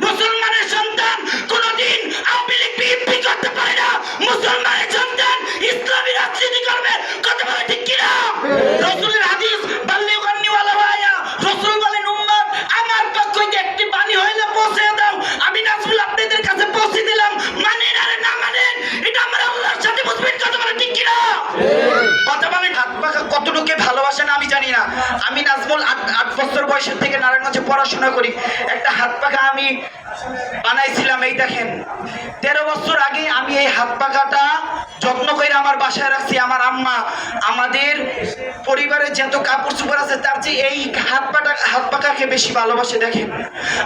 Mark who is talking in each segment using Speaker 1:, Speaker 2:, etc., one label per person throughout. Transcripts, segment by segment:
Speaker 1: মুসলমানের সন্তান কোনদিন আওয়ামী লীগ বিএনপি করতে পারে না। মুসলমানের সন্তান ইসলামী রাজনীতি করবে। কথা বলে ঠিক কিনা? রাসূলের হাদিস বাল্লিগু আন্নী ওয়ালাউ আয়া। রাসূল বলেন, উম্মত আমার পক্ষ হইতে একটি বাণী হইলে পৌঁছে দাও। আমি নাজমুল আপনাদের কাছে পৌঁছে দিলাম। মানেন আর না মানেন, এটা আমার আল্লাহর সাথে বুঝবেন। কথা বলে ঠিক কিনা? কথা বলেন। হাত পাখা কতটুকু ভালোবাসেন আমি জানি না। আমি নাজমুল ৮ বছর বয়সের থেকে নারায়ণগঞ্জে পড়াশোনা করি। একটা হাত পাখা আমি বানাইছিলাম। এই দেখেন, 13 বছর আগে আমি এই হাত পাখাটা যত্ন করে আমার বাসায় রাখছি। আমার আম্মা আমাদের পরিবারের যত কাপড় চোপড় আছে তার চেয়ে এই হাত পাখাকে বেশি ভালোবাসে। দেখেন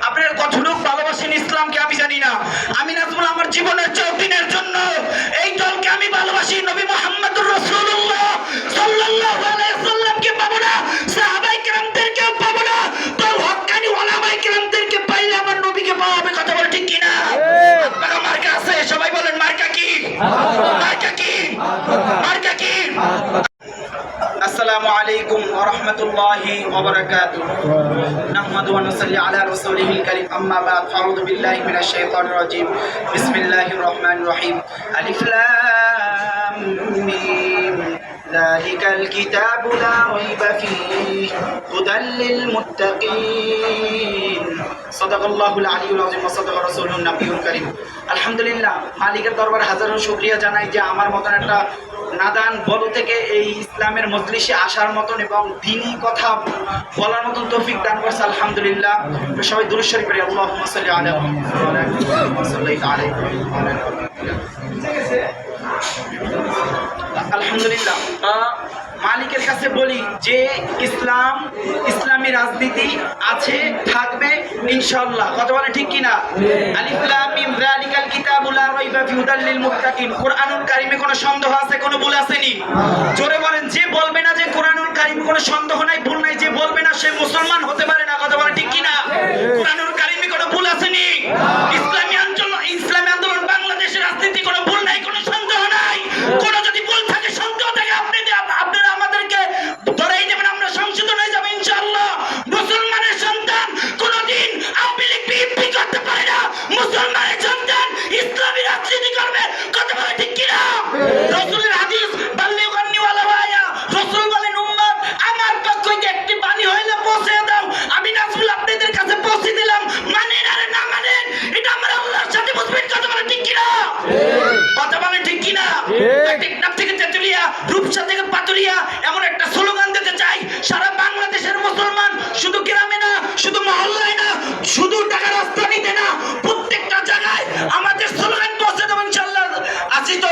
Speaker 1: আপনারা কতটুকু ভালোবাসেন ইসলামকে আমি জানি না। আমি নাজমুল আমার জীবনের 4 দিনের জন্য এই দলকে আমি ভালোবাসি। নবী মুহাম্মদুর রাসূলুল্লাহ সাল্লাল্লাহু আলাইহি ওয়াসাল্লামকে পাবো না, সাহাবায়ে কেরামদেরকেও পাবো না, তো হক্কানি ওলামায়ে কেরামদেরকে পাইলে আমার নবীকে পাওয়া হবে। কথা বলে ঠিক কিনা? আপনারা মার্কা আছে, সবাই বলেন মার্কা কি? মার্কা কি? মার্কা কি? আসসালামু আলাইকুম ওয়া রাহমাতুল্লাহি ওয়া বারাকাতুহু। নাহমাদু ওয়া নুসাল্লি আলা রাসূলিহিল কারীম। আম্মা বা'দ। আউযু বিল্লাহি মিনাশ শাইতানির রাজীম। বিসমিল্লাহির রহমানির রহিম। আলিফ লাম মিম। যালিকাল কিতাবু লা রাইবা ফীহি হুদাল লিল মুত্তাকিন। সাদাকাল্লাহুল আলিয়্যুল আযীম ওয়া সাদাকা রাসূলুন নাবিয়্যুল কারীম। আলহামদুলিল্লাহ, মালিকের দরবারে হাজারো শুকরিয়া জানাই যে আমার মতন একটা নাদান বড় থেকে এই ইসলামের মজলিসে আসার মতন এবং দ্বীনি কথা বলার মতন তৌফিক দান করছে। আলহামদুলিল্লাহ। সবাই দুরূদ শরীফ পড়ি। আল্লাহুম্মা সাল্লি আলা আলহামদুলিল্লাহ। মালিকের কাছে বলি যে ইসলামী রাজনীতি আছে, থাকবে ইনশাআল্লাহ। কথা বলে ঠিক কিনা? আলিফ লাম মিম যালিকাল কিতাবু লা রাইবা ফীহি হুদাল লিল মুত্তাকিন। কোরআনুল কারীমে কোনো সন্দেহ আছে? কোনো ভুল আসেনি? জোরে বলেন। যে বলবে না যে কোরআনুল কারীমে কোনো সন্দেহ নাই, ভুল নাই, যে বলবে না সে মুসলমান হতে পারে না। কথা বলে ঠিক কিনা? কোরআনুল কারীমে কোনো ভুল আসেনি? ইসলামী আন্দোলন বাংলাদেশের রাজনীতি কোনো ভুল নাই, কোনো সন্দেহ নাই। কোন যদি ভুল থাকে, সন্দেহ থাকে, আপনারা আমাদেরকে ধরেই দেবেন, আমরা সংশোধন হয়ে যাবে ইনশাআল্লাহ। মুসলমানের সন্তান কোনদিন আওয়ামী লীগ বিএনপি করতে পারে না। মুসলমানের সন্তান ইসলামী রাজনীতি করবে। কথা বলে ঠিক কিনা? রাসূলের হাদিস বাল্লিগু আন্নী ওয়ালাউ আয়া। রাসূল বলেন, উম্মত আমার পক্ষ হইতে একটি বাণী হইলে পৌঁছে দাও। আমি নাজমুল আপনাদের কাছে পৌঁছে দিলাম। মানেন আর না মানেন, এটা আমার আল্লাহর সাথে বুঝবেন। কথা বলে ঠিক কিনা? কথা বলে ঠিক কিনা? টেকনাফ থেকে তেতুলিয়া, রূপসা থেকে পাতুরিয়া এমন একটা স্লোগান দিতে চাই। সারা বাংলাদেশের মুসলমান, শুধু গ্রামে না, শুধু মহল্লায় না, শুধু ঢাকা রাজধানীতে না, প্রত্যেকটা জায়গায় আমাদের স্লোগান পৌঁছে দেব ইনশাআল্লাহ। আছি তো?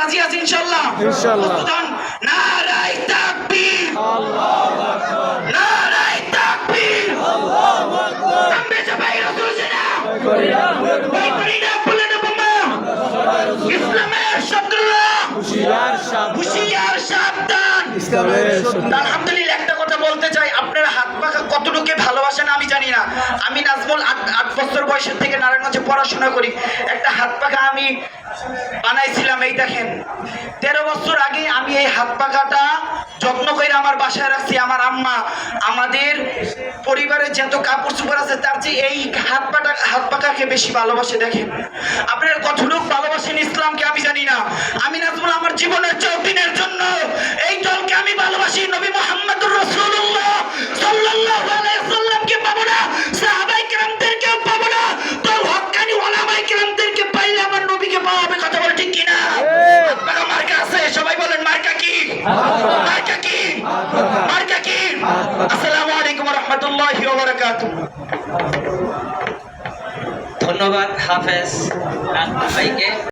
Speaker 1: রাজি আছি ইনশাআল্লাহ? ইনশাআল্লাহ। নারায়ে তাকবীর, আল্লাহু আকবার। নারায়ে তাকবীর, আল্লাহু আকবার। আমরা সবাই রাসূল জিনা করি না বলে দেব। ইসলামের শত্রুরা হুঁশিয়ার সাবধান। আলহামদুলিল্লাহ। একটা কথা বলতে চাই, আপনারা হাত পাখা কতটুকু ভালোবাসেন আমি জানি না। আমি নাজমুল ৮ বছর বয়সের থেকে নারায়ণগঞ্জে পড়াশোনা করি। একটা হাত পাখা আমি বানাইছিলাম। এই দেখেন, 13 বছর আগে আমি এই হাত পাখাটা যত্ন করে আমার বাসায় রাখছি। আমার আম্মা আমাদের পরিবারের যত কাপড় চোপড় আছে তার চেয়ে এই হাত পাখাকে বেশি ভালোবাসে। দেখেন আপনারা কতটুকু ভালোবাসেন ইসলামকে আমি জানি না। আমি নাজমুল আমার জীবনের 4 দিনের জন্য এই দলকে আমি ভালোবাসি। নবী মুহাম্মদুর রাসূলুল্লাহ সাল্লাল্লাহু আলাইহি ওয়াসাল্লামকে পাবো না, সাহাবায়ে কেরামদেরকেও পাবো না, তো হক্কানি ওলামায়ে কেরামদেরকে পাইলে আমার নবীকে পাওয়া হবে। কথা বলে ঠিক কিনা? আপনারা মার্কা আছে, সবাই বলেন মার্কা কি? মার্কা কি? মার্কা কি? আসসালামু আলাইকুম ওয়া রাহমাতুল্লাহি ওয়া বারাকাতুহু।
Speaker 2: ধন্যবাদ। হাফেজ ভাইকে।